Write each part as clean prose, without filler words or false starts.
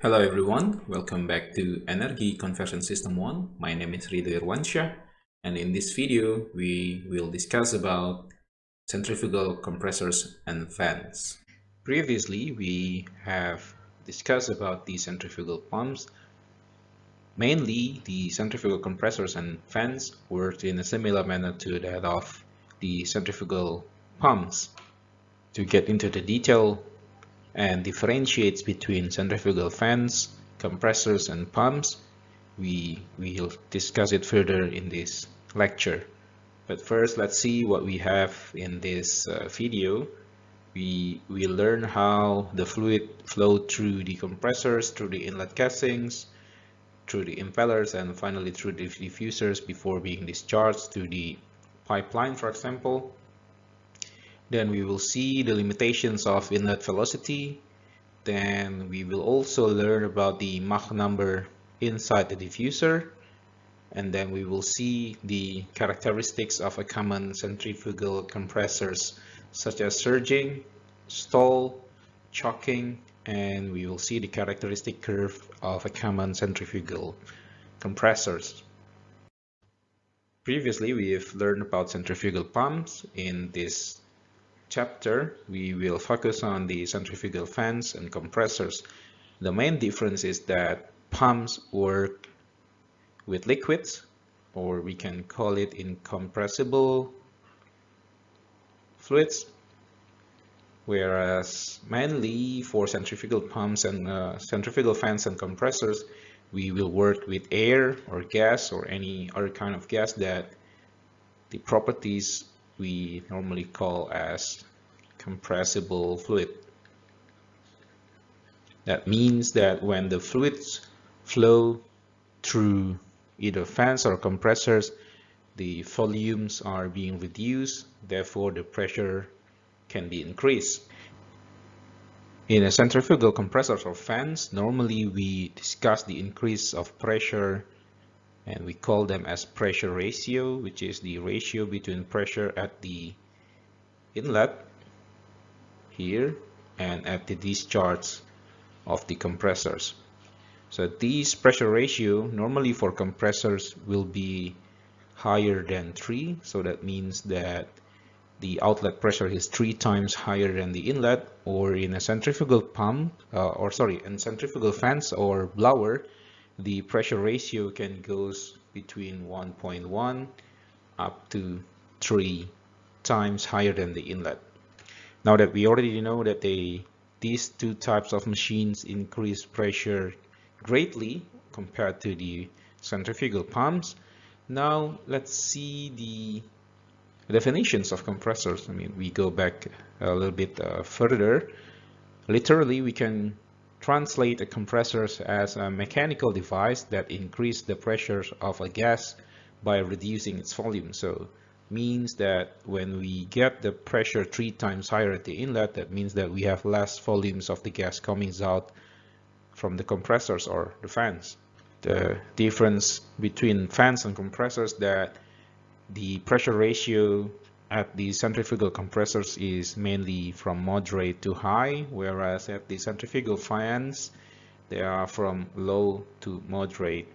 Hello everyone, welcome back to Energy Conversion System 1. My name is Rido Irwansyah, and in this video we will discuss about centrifugal compressors and fans. Previously we have discussed about the centrifugal pumps. Mainly the centrifugal compressors and fans worked in a similar manner to that of the centrifugal pumps. To get into the detail and differentiates between centrifugal fans, compressors, and pumps, we will discuss it further in this lecture. But first, let's see what we have in this video. We learn how the fluid flowed through the compressors, through the inlet casings, through the impellers, and finally through the diffusers before being discharged to the pipeline, for example. Then we will see the limitations of inlet velocity. Then we will also learn about the Mach number inside the diffuser. And then we will see the characteristics of a common centrifugal compressors, such as surging, stall, choking, and we will see the characteristic curve of a common centrifugal compressors. Previously, we have learned about centrifugal pumps. In this chapter, we will focus on the centrifugal fans and compressors. The main difference is that pumps work with liquids, or we can call it incompressible fluids, whereas mainly for centrifugal pumps and centrifugal fans and compressors, we will work with air or gas or any other kind of gas that the properties we normally call as compressible fluid. That means that when the fluids flow through either fans or compressors, the volumes are being reduced, therefore the pressure can be increased. In a centrifugal compressors or fans, normally we discuss the increase of pressure and we call them as pressure ratio, which is the ratio between pressure at the inlet here and at the discharge of the compressors. So these pressure ratio normally for compressors will be higher than 3, so that means that the outlet pressure is 3 times higher than the inlet, or in a centrifugal pump, in centrifugal fans or blower, the pressure ratio can goes between 1.1 up to 3 times higher than the inlet. Now that we already know that these two types of machines increase pressure greatly compared to the centrifugal pumps, now let's see the definitions of compressors. I mean, we go back a little bit further. Literally, we can translate a compressor as a mechanical device that increases the pressure of a gas by reducing its volume. So means that when we get the pressure 3 times higher at the inlet, that means that we have less volumes of the gas coming out from the compressors or the fans. The difference between fans and compressors that the pressure ratio at the centrifugal compressors is mainly from moderate to high, whereas at the centrifugal fans they are from low to moderate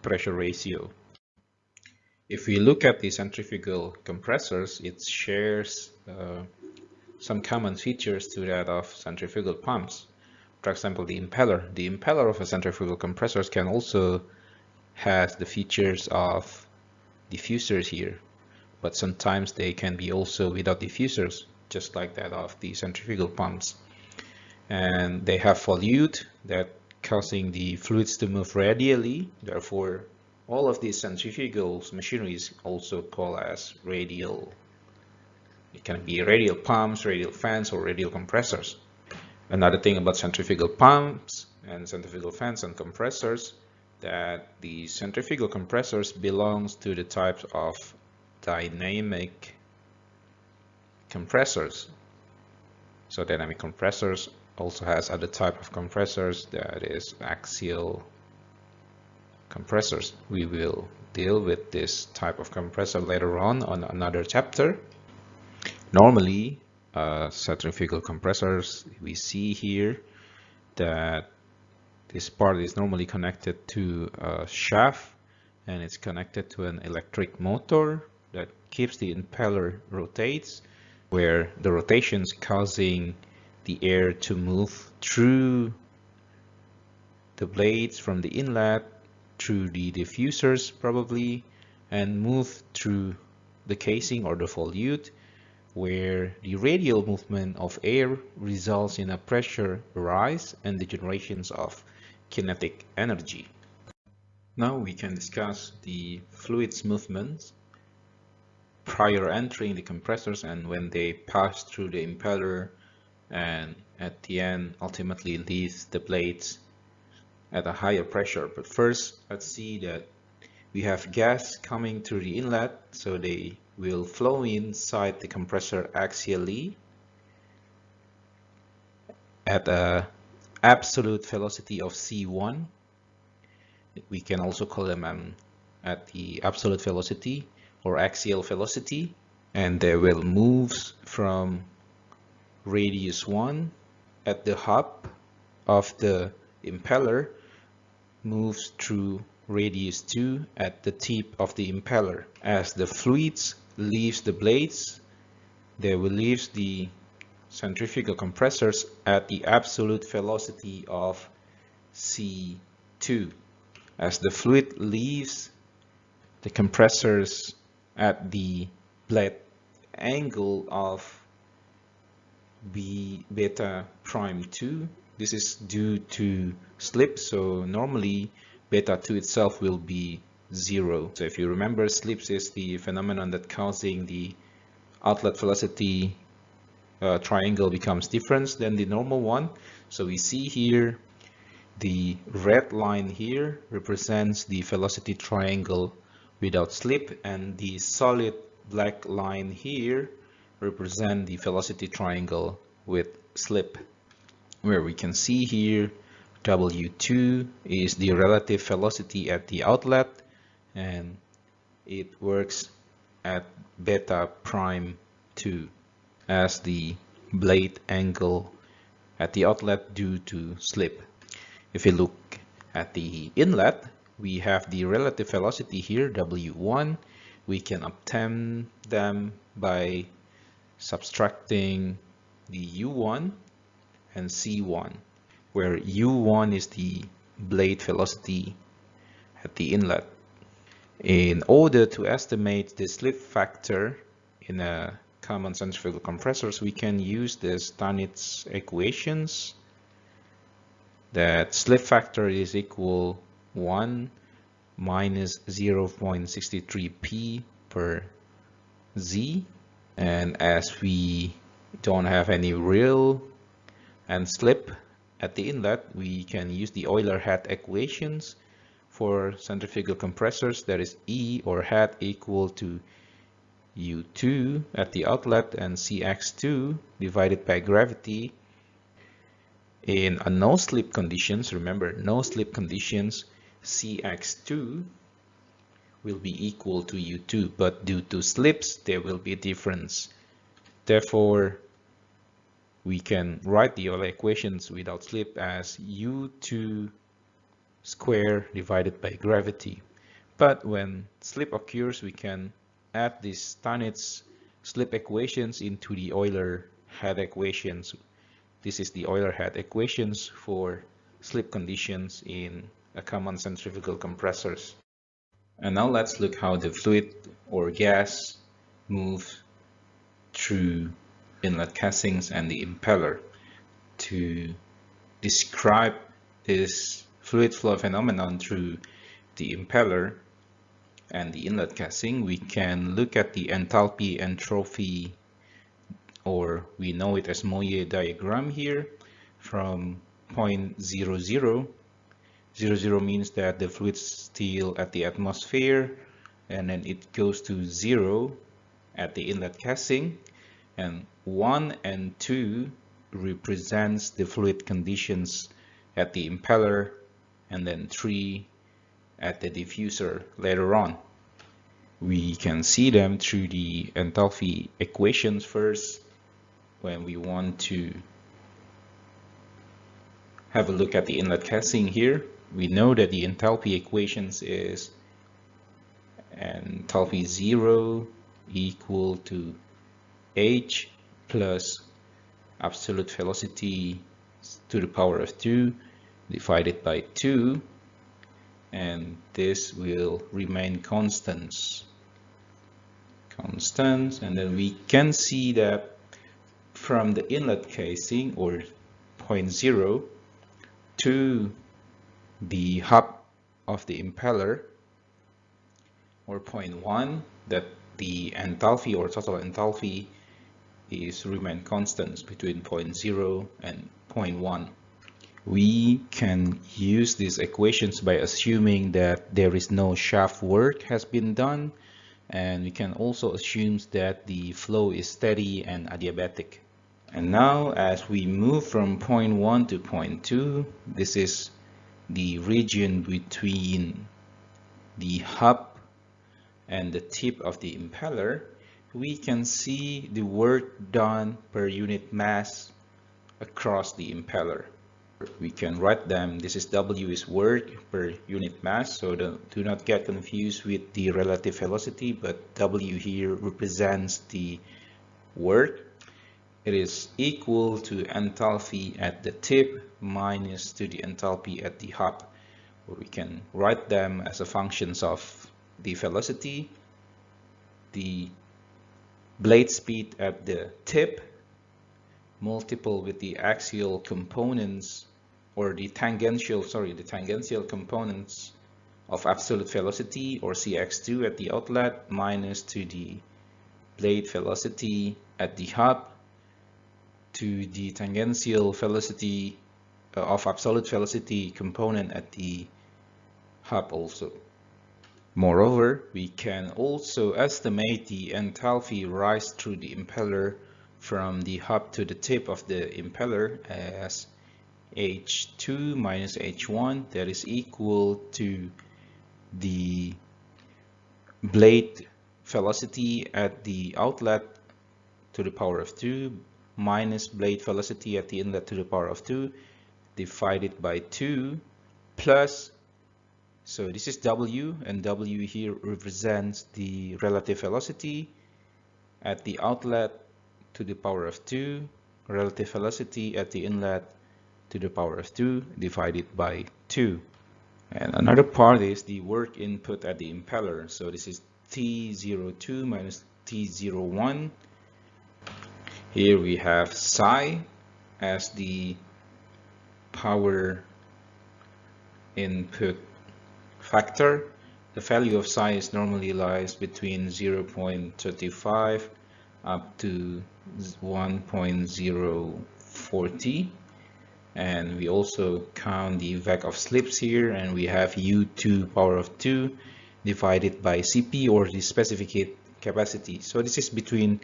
pressure ratio. If we look at the centrifugal compressors, it shares some common features to that of centrifugal pumps. For example, the impeller. The impeller of a centrifugal compressor can also has the features of diffusers here, but sometimes they can be also without diffusers, just like that of the centrifugal pumps. And they have volute that causing the fluids to move radially. Therefore, all of these centrifugal machinery is also called as radial. It can be radial pumps, radial fans, or radial compressors. Another thing about centrifugal pumps and centrifugal fans and compressors, that the centrifugal compressors belongs to the types of dynamic compressors. So dynamic compressors also has other type of compressors, that is axial compressors. We will deal with this type of compressor later on another chapter. Normally, centrifugal compressors, we see here that This part is normally connected to a shaft, and it's connected to an electric motor that keeps the impeller rotates, where the rotations causing the air to move through the blades from the inlet, through the diffusers probably, and move through the casing or the volute, where the radial movement of air results in a pressure rise and the generations of kinetic energy. Now we can discuss the fluid's movements prior entering the compressors and when they pass through the impeller and at the end ultimately leave the blades at a higher pressure. But first, let's see that we have gas coming through the inlet, so they will flow inside the compressor axially at an absolute velocity of C1. We can also call them at the absolute velocity or axial velocity, and they will move from radius 1 at the hub of the impeller, moves through radius 2 at the tip of the impeller. As the fluids leaves the blades, they will leave the centrifugal compressors at the absolute velocity of C2. As the fluid leaves the compressors at the blade angle of beta prime 2, this is due to slip, so normally beta 2 itself will be 0. So if you remember, slips is the phenomenon that causing the outlet velocity triangle becomes different than the normal one. So we see here the red line here represents the velocity triangle without slip, and the solid black line here represent the velocity triangle with slip, where we can see here W2 is the relative velocity at the outlet, and it works at beta prime 2 as the blade angle at the outlet due to slip. If you look at the inlet, we have the relative velocity here, W1. We can obtain them by subtracting the U1 and C1, where U1 is the blade velocity at the inlet. In order to estimate the slip factor in a common centrifugal compressors, we can use the Stanitz equations, that slip factor is equal 1 minus 0.63 P per Z. And as we don't have any reel and slip at the inlet, we can use the Euler-Head equations for centrifugal compressors. That is E or head equal to U2 at the outlet and Cx2 divided by gravity. In a no slip conditions, remember no slip conditions, Cx2 will be equal to U2, but due to slips there will be a difference. Therefore, we can write the Euler equations without slip as U2 square divided by gravity. But when slip occurs, we can add these Stanitz slip equations into the Euler-Head equations. This is the Euler-Head equations for slip conditions in a common centrifugal compressors. And now let's look how the fluid or gas moves through inlet casings and the impeller. To describe this fluid flow phenomenon through the impeller and the inlet casing, we can look at the enthalpy entropy, or we know it as Moye diagram here, from point 0, 0. 0, 0 means that the fluid is still at the atmosphere, and then it goes to 0 at the inlet casing, and 1 and 2 represents the fluid conditions at the impeller, and then 3 at the diffuser later on. We can see them through the enthalpy equations first. When we want to have a look at the inlet casing here, we know that the enthalpy equations is enthalpy 0 equal to H plus absolute velocity to the power of 2 divided by 2, and this will remain constants. And then we can see that from the inlet casing, or point 0, to the hub of the impeller, or point 1, that the enthalpy or total enthalpy is remain constant between point 0 and point 1. We can use these equations by assuming that there is no shaft work has been done, and we can also assume that the flow is steady and adiabatic. And now as we move from point 1 to point 2, this is the region between the hub and the tip of the impeller. We can see the work done per unit mass across the impeller. We can write them. This is W is work per unit mass, so do not get confused with the relative velocity, but W here represents the work. It is equal to enthalpy at the tip minus to the enthalpy at the hub. We can write them as a functions of the velocity, the blade speed at the tip, multiple with the axial components, or the tangential components of absolute velocity, or Cx2 at the outlet, minus to the blade velocity at the hub, to the tangential velocity of absolute velocity component at the hub also. Moreover, we can also estimate the enthalpy rise through the impeller from the hub to the tip of the impeller as H2 minus H1, that is equal to the blade velocity at the outlet to the power of 2 minus blade velocity at the inlet to the power of 2 divided by 2 plus, so this is W, and W here represents the relative velocity at the outlet to the power of 2, relative velocity at the inlet to the power of 2 divided by 2. And another part is the work input at the impeller. So this is T02 minus T01. Here we have psi as the power input factor. The value of psi is normally lies between 0.35 up to 1.040. And we also count the vec of slips here, and we have U2 power of 2 divided by Cp, or the specific capacity. So this is between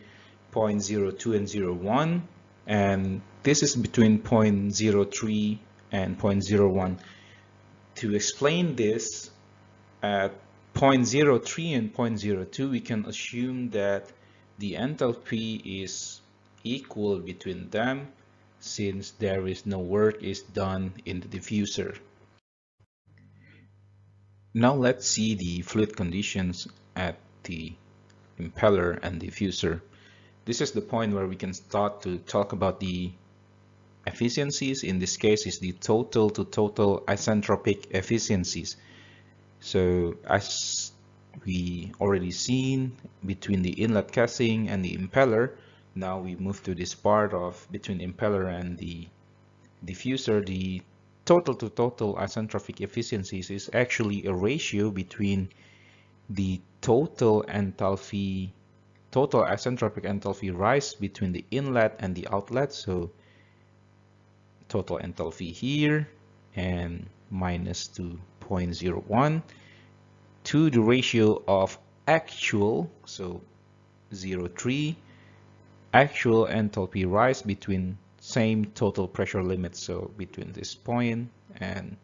0.02 and 0.1, and this is between 0.03 and 0.01. To explain this, at 0.03 and 0.02, we can assume that the enthalpy is equal between them, since there is no work is done in the diffuser. Now let's see the fluid conditions at the impeller and diffuser. This is the point where we can start to talk about the efficiencies. In this case is the total to total isentropic efficiencies. So as we already seen between the inlet casing and the impeller, now we move to this part of between impeller and the diffuser. The total to total isentropic efficiencies is actually a ratio between the total isentropic enthalpy rise between the inlet and the outlet. So total enthalpy here and minus to 0.01 to the ratio of actual, so 0.3, actual enthalpy rise between same total pressure limits, so between this point and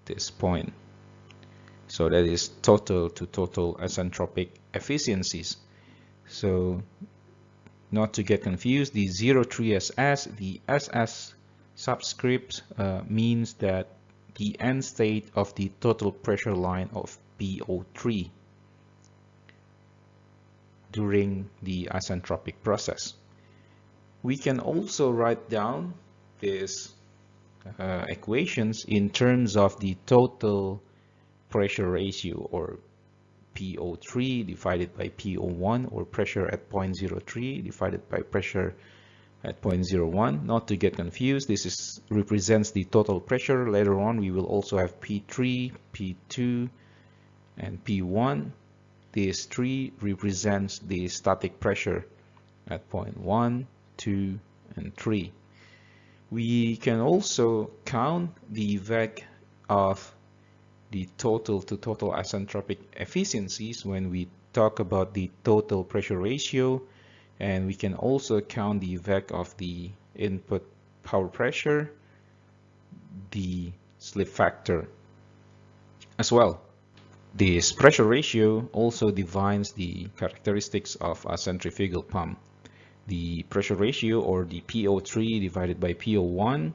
this point. So that is total to total isentropic efficiencies. So not to get confused, the 0.3 SS, the SS Subscript means that the end state of the total pressure line of PO3 during the isentropic process. We can also write down these equations in terms of the total pressure ratio, or PO3 divided by PO1, or pressure at 0.03 divided by pressure at 0.01. Not to get confused, this represents the total pressure. Later on we will also have P3, P2, and P1. This 3 represents the static pressure at point 1, 2, and 3. We can also count the effect of the total to total isentropic efficiencies when we talk about the total pressure ratio, and we can also count the effect of the input power pressure, the slip factor as well. This pressure ratio also defines the characteristics of a centrifugal pump. The pressure ratio, or the PO3 divided by PO1,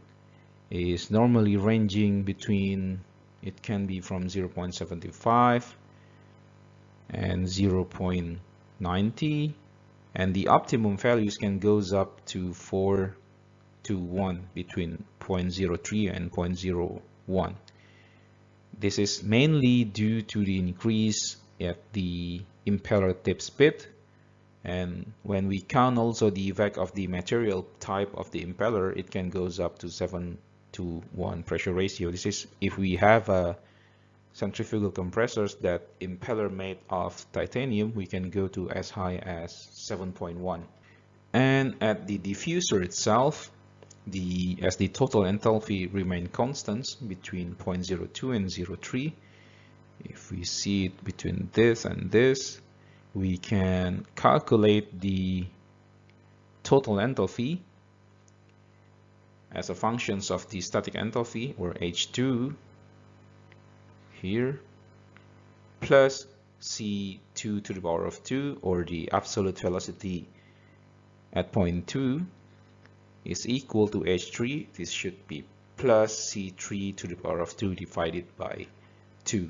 is normally ranging between, it can be from 0.75 and 0.90, and the optimum values can goes up to 4 to 1, between 0.03 and 0.01. This is mainly due to the increase at the impeller tip speed, and when we count also the effect of the material type of the impeller, it can goes up to 7 to 1 pressure ratio. This is if we have a centrifugal compressors that impeller made of titanium, we can go to as high as 7.1. And at the diffuser itself, as the total enthalpy remain constant between 0.02 and 0.03, if we see it between this and this, we can calculate the total enthalpy as a function of the static enthalpy, or H2 here, plus C2 to the power of 2, or the absolute velocity at point 2, is equal to H3. This should be plus C3 to the power of 2 divided by 2.